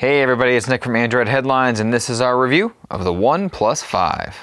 Hey everybody, it's Nick from Android Headlines, and this is our review of the OnePlus 5.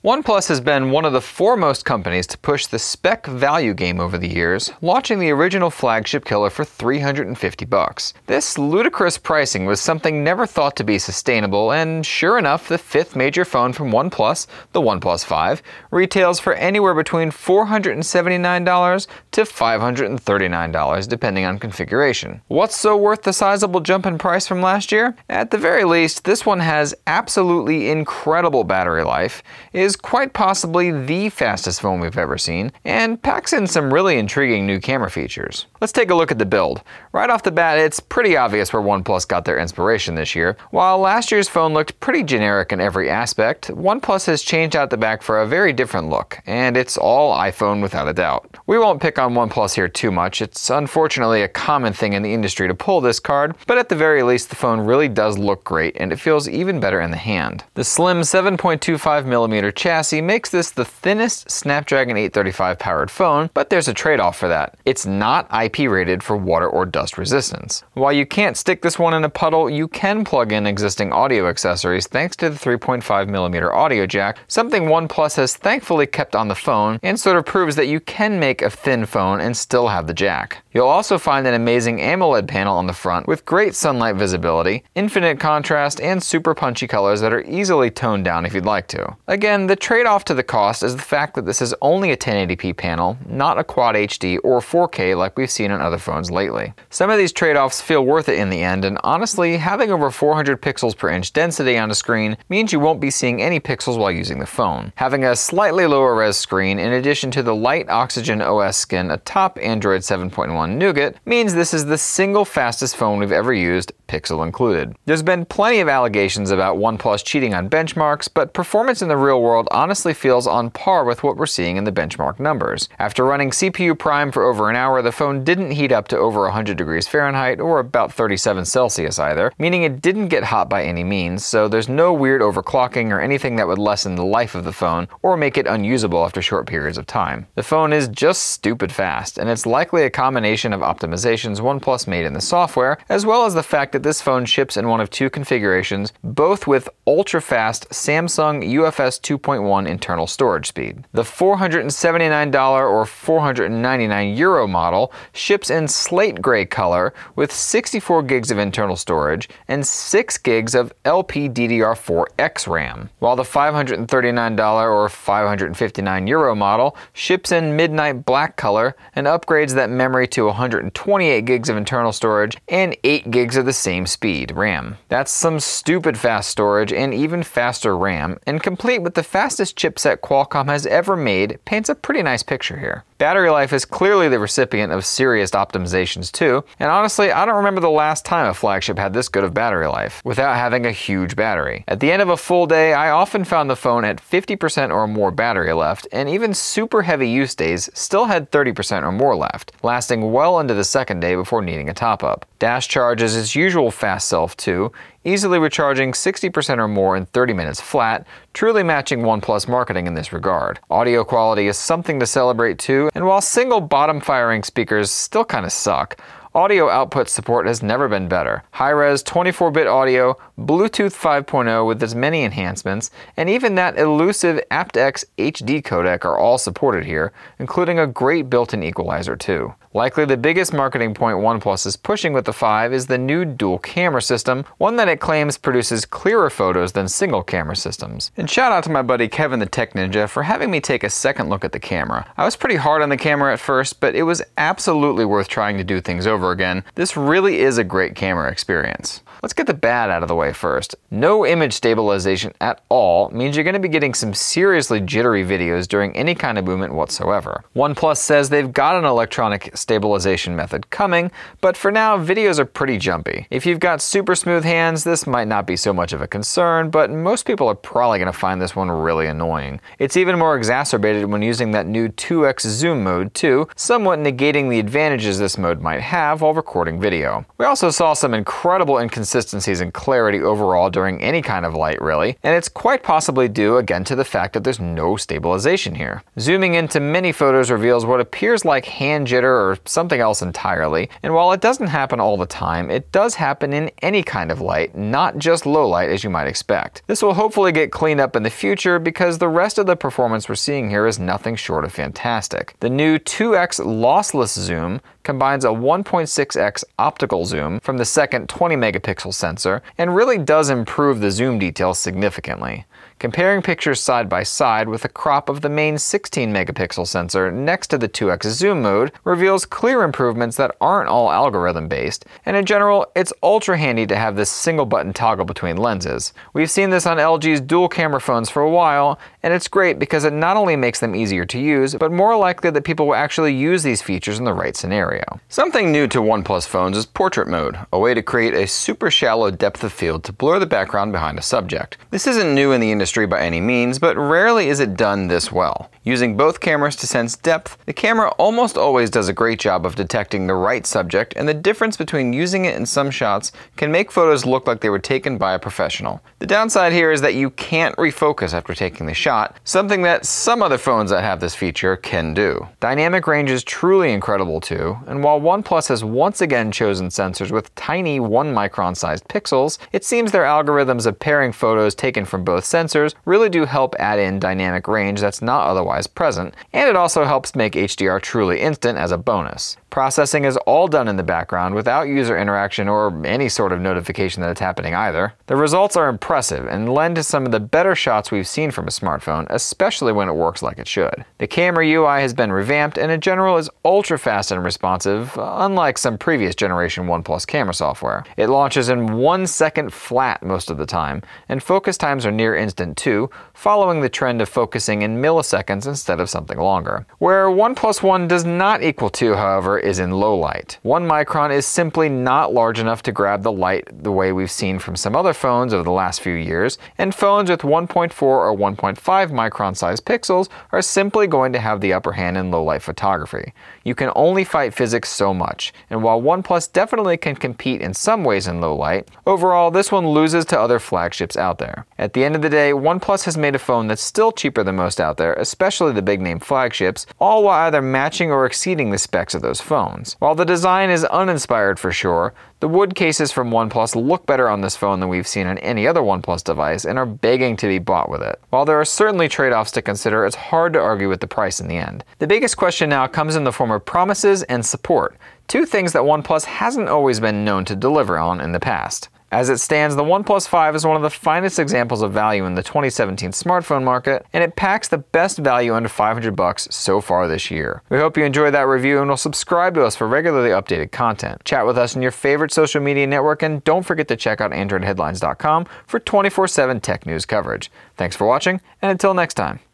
OnePlus has been one of the foremost companies to push the spec value game over the years, launching the original flagship killer for $350. This ludicrous pricing was something never thought to be sustainable, and sure enough, the fifth major phone from OnePlus, the OnePlus 5, retails for anywhere between $479 to $539, depending on configuration. What's so worth the sizable jump in price from last year? At the very least, this one has absolutely incredible battery life, is quite possibly the fastest phone we've ever seen, and packs in some really intriguing new camera features. Let's take a look at the build. Right off the bat, it's pretty obvious where OnePlus got their inspiration this year. While last year's phone looked pretty generic in every aspect, OnePlus has changed out the back for a very different look, and it's all iPhone without a doubt. We won't pick on OnePlus here too much. It's unfortunately a common thing in the industry to pull this card, but at the very least the phone really does look great, and it feels even better in the hand. The slim 7.25mm chassis makes this the thinnest Snapdragon 835 powered phone, but there's a trade-off for that. It's not IP rated for water or dust resistance. While you can't stick this one in a puddle, you can plug in existing audio accessories thanks to the 3.5mm audio jack, something OnePlus has thankfully kept on the phone and sort of proves that you can make a thin phone and still have the jack. You'll also find an amazing AMOLED panel on the front with great sunlight visibility, infinite contrast, and super punchy colors that are easily toned down if you'd like to. Again, the trade-off to the cost is the fact that this is only a 1080p panel, not a Quad HD or 4K like we've seen on other phones lately. Some of these trade-offs feel worth it in the end, and honestly, having over 400 pixels per inch density on a screen means you won't be seeing any pixels while using the phone. Having a slightly lower res screen in addition to the light Oxygen OS skin atop Android 7.1 Nougat means this is the single fastest phone we've ever used, Pixel included. There's been plenty of allegations about OnePlus cheating on benchmarks, but performance in the real world honestly feels on par with what we're seeing in the benchmark numbers. After running CPU Prime for over an hour, the phone didn't heat up to over 100 degrees Fahrenheit or about 37 Celsius either, meaning it didn't get hot by any means, so there's no weird overclocking or anything that would lessen the life of the phone or make it unusable after short periods of time. The phone is just stupid fast, and it's likely a combination of optimizations OnePlus made in the software, as well as the fact that this phone ships in one of two configurations, both with ultra-fast Samsung UFS 2.1 internal storage speed. The $479 or €499 model ships in slate gray color with 64 gigs of internal storage and 6 gigs of LPDDR4X RAM, while the $539 or €559 model ships in midnight black color and upgrades that memory to 128 gigs of internal storage and 8 gigs of the same speed RAM. That's some stupid fast storage and even faster RAM, and complete with the fastest chipset Qualcomm has ever made, paints a pretty nice picture here. Battery life is clearly the recipient of serious optimizations too, and honestly, I don't remember the last time a flagship had this good of battery life without having a huge battery. At the end of a full day, I often found the phone at 50% or more battery left, and even super heavy use days still had 30% or more left, lasting well into the second day before needing a top-up. Dash charge is its usual fast self too, easily recharging 60% or more in 30 minutes flat, truly matching OnePlus marketing in this regard. Audio quality is something to celebrate too, and while single bottom-firing speakers still kinda suck, audio output support has never been better. High-res 24-bit audio, Bluetooth 5.0 with its many enhancements, and even that elusive aptX HD codec are all supported here, including a great built-in equalizer too. Likely the biggest marketing point OnePlus is pushing with the 5 is the new dual camera system, one that it claims produces clearer photos than single camera systems. And shout out to my buddy Kevin the Tech Ninja for having me take a second look at the camera. I was pretty hard on the camera at first, but it was absolutely worth trying to do things over again. This really is a great camera experience. Let's get the bad out of the way first. No image stabilization at all means you're going to be getting some seriously jittery videos during any kind of movement whatsoever. OnePlus says they've got an electronic stabilization method coming, but for now, videos are pretty jumpy. If you've got super smooth hands, this might not be so much of a concern, but most people are probably going to find this one really annoying. It's even more exacerbated when using that new 2x zoom mode too, somewhat negating the advantages this mode might have while recording video. We also saw some incredible inconsistencies in clarity overall during any kind of light really, and it's quite possibly due again to the fact that there's no stabilization here. Zooming into many photos reveals what appears like hand jitter or something else entirely, and while it doesn't happen all the time, it does happen in any kind of light, not just low light as you might expect. This will hopefully get cleaned up in the future because the rest of the performance we're seeing here is nothing short of fantastic. The new 2x lossless zoom combines a 1.6x optical zoom from the second 20 megapixel sensor and really does improve the zoom details significantly. Comparing pictures side by side with a crop of the main 16 megapixel sensor next to the 2x zoom mode reveals clear improvements that aren't all algorithm based, and in general, it's ultra handy to have this single button toggle between lenses. We've seen this on LG's dual camera phones for a while, and it's great because it not only makes them easier to use, but more likely that people will actually use these features in the right scenario. Something new to OnePlus phones is portrait mode, a way to create a super shallow depth of field to blur the background behind a subject. This isn't new in the industry by any means, but rarely is it done this well. Using both cameras to sense depth, the camera almost always does a great job of detecting the right subject, and the difference between using it in some shots can make photos look like they were taken by a professional. The downside here is that you can't refocus after taking the shot, something that some other phones that have this feature can do. Dynamic range is truly incredible too, and while OnePlus has once again chosen sensors with tiny 1 micron sized pixels, it seems their algorithms of pairing photos taken from both sensors really do help add in dynamic range that's not otherwise present, and it also helps make HDR truly instant as a bonus. Processing is all done in the background without user interaction or any sort of notification that it's happening either. The results are impressive and lend to some of the better shots we've seen from a smartphone, especially when it works like it should. The camera UI has been revamped and in general is ultra fast and responsive, unlike some previous generation OnePlus camera software. It launches in 1 second flat most of the time, and focus times are near instant too, following the trend of focusing in milliseconds instead of something longer. Where OnePlus One does not equal to, however, is in low light. 1 micron is simply not large enough to grab the light the way we've seen from some other phones over the last few years, and phones with 1.4 or 1.5 micron sized pixels are simply going to have the upper hand in low light photography. You can only fight physics so much, and while OnePlus definitely can compete in some ways in low light, overall this one loses to other flagships out there. At the end of the day, OnePlus has made a phone that's still cheaper than most out there, especially the big name flagships, all while either matching or exceeding the specs of those phones. While the design is uninspired for sure, the wood cases from OnePlus look better on this phone than we've seen on any other OnePlus device and are begging to be bought with it. While there are certainly trade-offs to consider, it's hard to argue with the price in the end. The biggest question now comes in the form of promises and support, two things that OnePlus hasn't always been known to deliver on in the past. As it stands, the OnePlus 5 is one of the finest examples of value in the 2017 smartphone market, and it packs the best value under $500 so far this year. We hope you enjoyed that review and will subscribe to us for regularly updated content. Chat with us in your favorite social media network, and don't forget to check out AndroidHeadlines.com for 24/7 tech news coverage. Thanks for watching, and until next time.